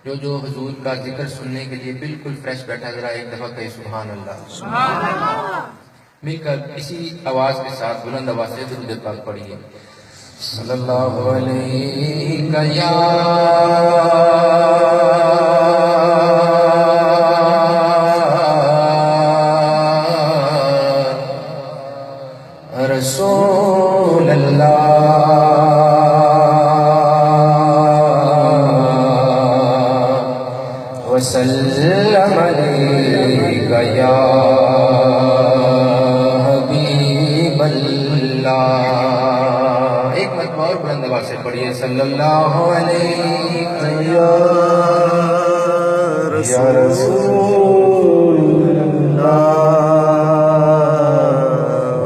جو حضور کا ذکر سننے کے لیے بالکل فریش بیٹھا، ذرا ایک دفعہ کہے سبحان اللہ، مل کر اسی آواز کے ساتھ بلند آواز سے درود پاک پڑھیے۔ صلی اللہ علیہ یا رسول اللہ وسلم علیک یا حبیب اللہ۔ ایک مرتبہ اور بلند آواز سے پڑھیے، صلی اللہ علیہ یا رسول اللہ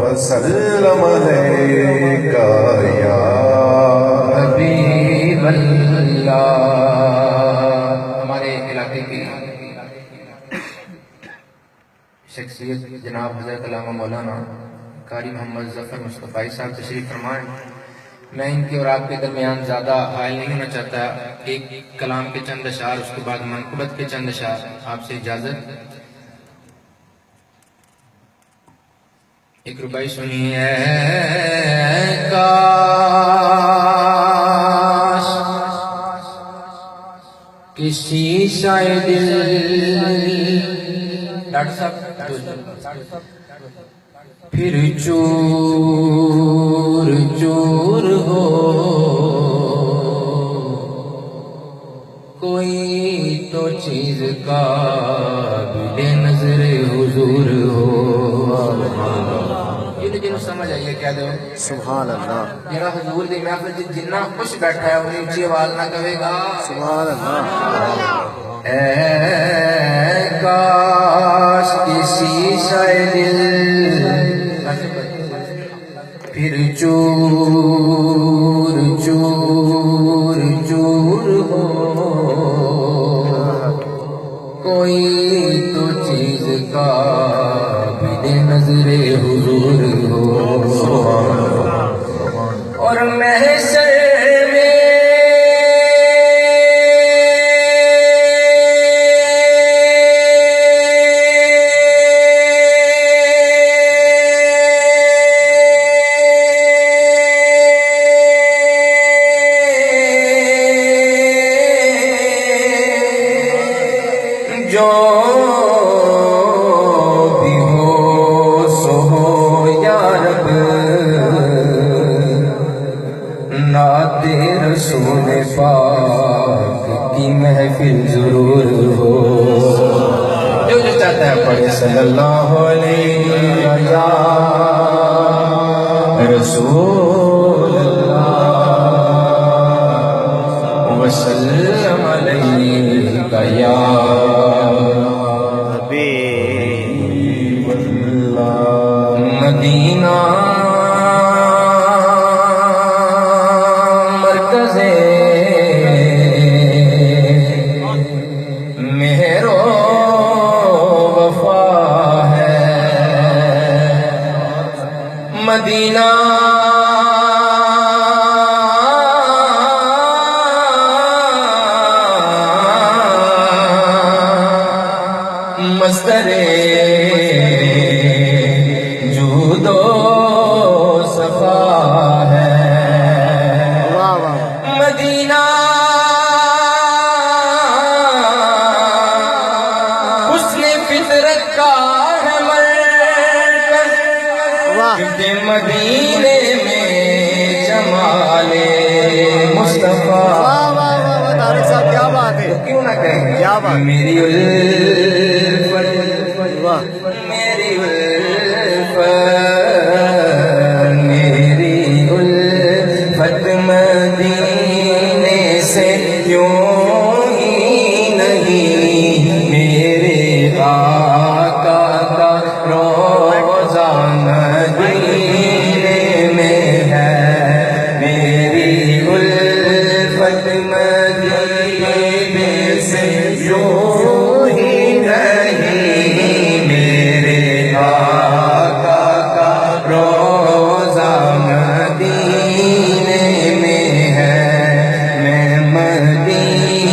وسلم علیک یا حبیب اللہ۔ ہمارے علاقے کی شخصیت جناب حضرت علامہ مولانا قاری محمد ظفر مصطفی صاحب تشریف فرمائیں۔ میں ان کے اور آپ کے درمیان زیادہ حائل نہیں ہونا چاہتا، ایک کلام کے چند اشعار، اس کے بعد منقبت کے چند اشعار، آپ سے اجازت۔ ایک ربائی سنیے۔ کاش کسی شاید ڈاکٹر صاحب پھر چور چور ہو، کوئی تو چیز قابل نظر حضور ہو۔ جنہوں سمجھ آئیے کیا دو سبحان اللہ، جنہوں حضور دی محفل جنہ خوش بیٹھا ہے انہیں اونچی آواز نہ کہے گا سبحان اللہ۔ اے کاش کسی شاید پھر چور چور چور ہو، کوئی تو چیز قابل نظر حضور ہو۔ اور محشر جو بھی ہو سو ہو یا رب، نعت رسول پاک کی محفل ضرور ہو۔ جو چاہتا ہے پڑھے، صلی اللہ علیہ یا رسول اللہ وسلم علیہ یا حبیب اللہ۔ مدینہ مرکز مہر و وفا ہے، مدینہ مصدر جود و صفا ہے، مدینہ حسن فطرت کا ہے مرکز، مدینے میں جمال مصطفیٰ۔ کیا بات ہے، کیوں نہ کہیں کیا بات، میری الفت میری الفت میری الفت مدینے سے یوں ہی نہیں، میرے آقا کا روضہ مدینے میں ہے، میری الفت مدینے سے یوں ہی نہیں، میرے آقا کا روضہ مدینے میں ہے، میں مدینے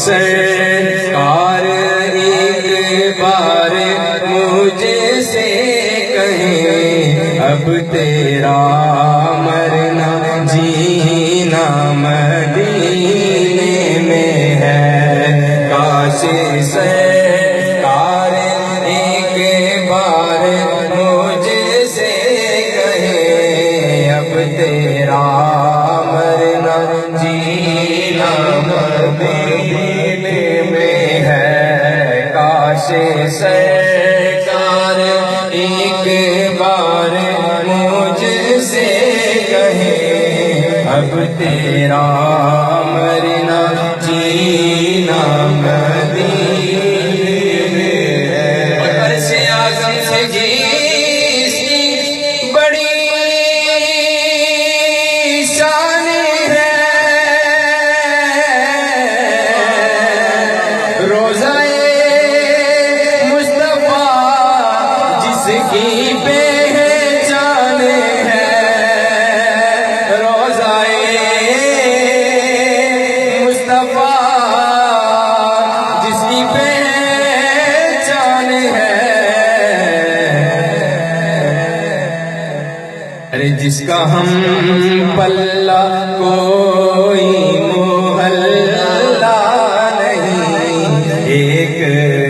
سرکار ایک بار مجھ سے کہیں اب تیرا مرنا جینا مدینے میں ہے، کاش سرکار ایک بار مجھ سے کہیں اب تیرا مرنا جینا مدینے میں ہے، کاش سرکار ایک بار مجھ سے کہے اب تیرا مرنا جینا مدینے میں ہے۔ اور عرش اعظم سے جس کی بڑی شان ہے، روزہ مصطفیٰ جس کی پہچان ہے، روزہ مصطفیٰ جس کی پہچان ہے، ارے جس کا ہم پلہ کوئی محلہ نہیں، ایک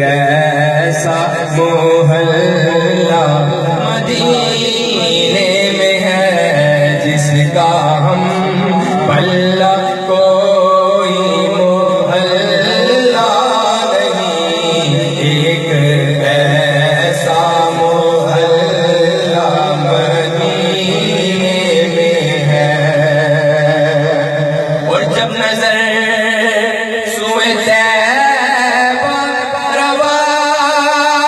ایسا محلہ مدینے میں ہے، جس کا ہم پلہ کوئی محلہ نہیں، ایک ایسا محلہ مدینے میں ہے۔ اور جب نظر سوئے طیبہ روانہ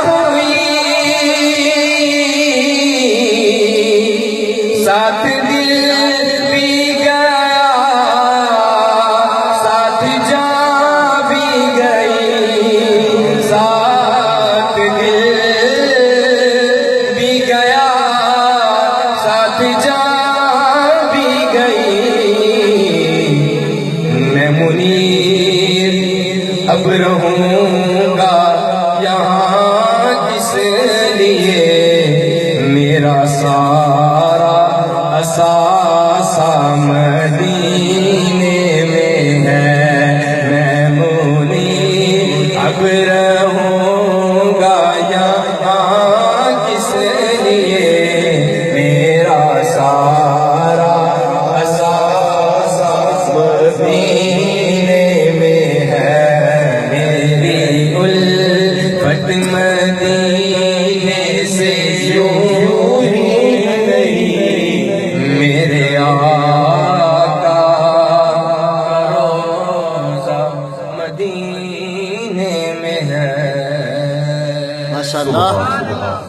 ہوئی، ساتھ دل بھی گیا ساتھ جان بھی گئی، ساتھ دل بھی گیا ساتھ جان بھی گئی، میں منیر اب رہوں گا یہاں کس لیے، میرا سارا اثاثہ مدینے میں ہے، میں منیر اب رہوں گا یہاں کس لیے، میرا سارا اثاثہ مدینے میں ہے، میری الفت مدینے سے یوں ہی نہیں، میرے آقا روضہ مدینے میں ہے۔ ماشاءاللہ،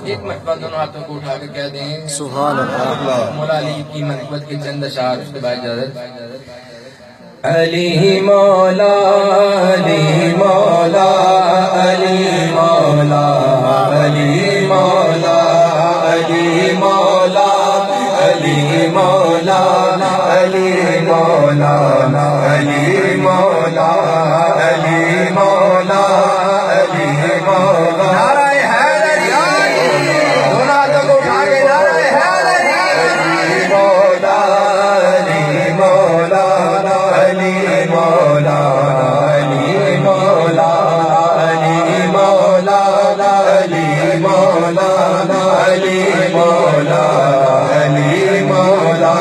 ایک مرتبہ دونوں ہاتھوں کو اٹھا کے کہہ دیں سبحان اللہ۔ مولا علی کی منقبت کے چند اشعار، اس کے بعد اجازت۔ علی مولا علی مولا علی مولا علی مولا علی مولا علی مولا علی مولا علی مولا علی مولا علی مولا، نعرہ حیدری، دونوں ہاتھوں کو اٹھا کے نعرہ حیدری، علی مولا علی مولا علی مولا علی مولا علی مولا علی مولا علی مولا علی مولا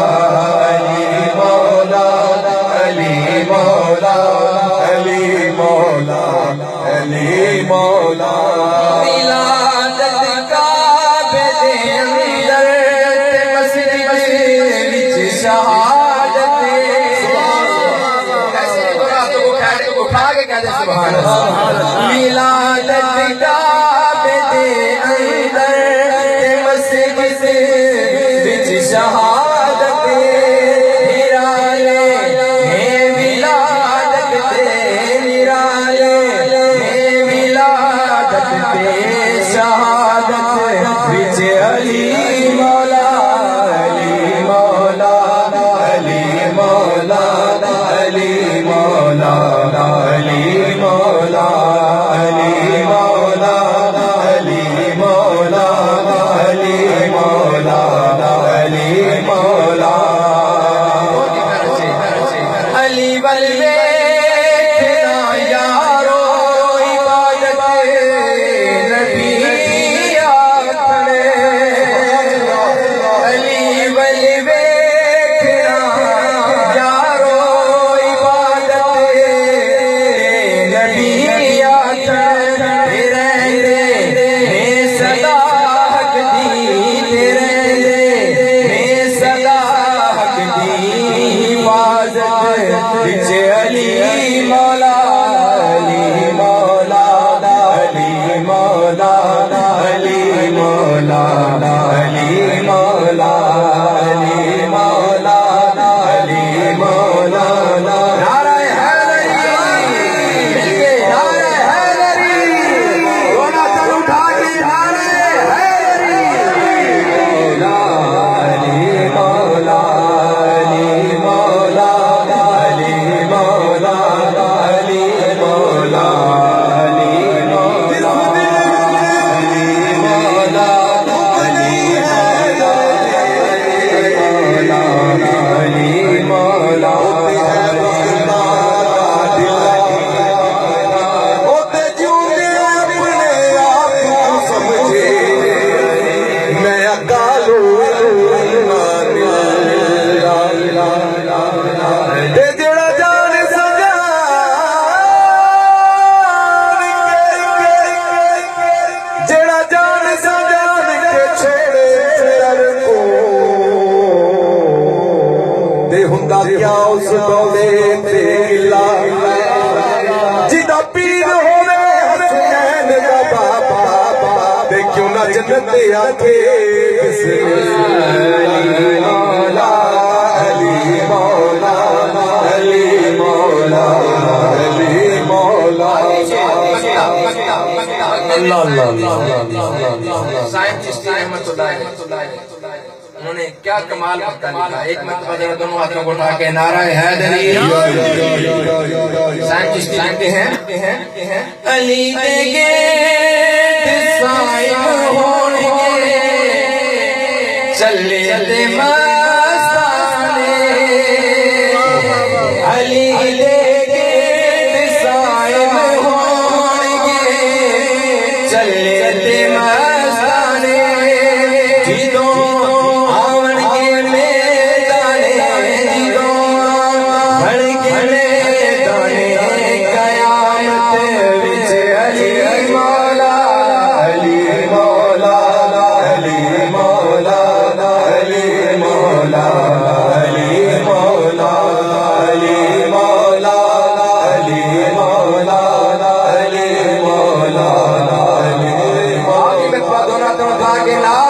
علی مولا علی مولا علی مولا علی مولا، ولادت کعبے دے اندر تے مسجد وچ شہادت، ایسے دونوں ہاتھوں کو اٹھا کے کہہ دیں سبحان اللہ۔ ولادت کعبے دے اندر تے مسجد وچ شہادت، نرالے ہے ولادت تے، نرالے ہے ولادت تے شہادت وچ علی مولا علی مولا علی مولا علی مولا ہوندا کیا اس دولے تے قلعہ جدا پیر ہوے حسین دا بابا تے کیوں نہ جنت آکھے بسم اللہ مولا علی مولا علی مولا علی مولا اللہ اللہ سائن چشتی رحمت اللہ علیہ انہوں نے کیا کمال مقطع لکھا. ایک مرتبہ ذرا دونوں ہاتھوں کو اٹھا کے نعرہ حیدری سائن چشتی لکھتے ہیں علی دے گیٹ سائن ہونگے چلے دے مستانے علی دے گیٹ سائن ہونگے چلے دے مستانے جیدوں آون کے میدانے جیدوں بڑھ کے میدانے قیامت وچ علی مولا علی مولا علی مولا علی مولا علی مولا علی مولا علی مولا علی مولا علی مولا. دونوں ہاتھوں اٹھا کے نعرہ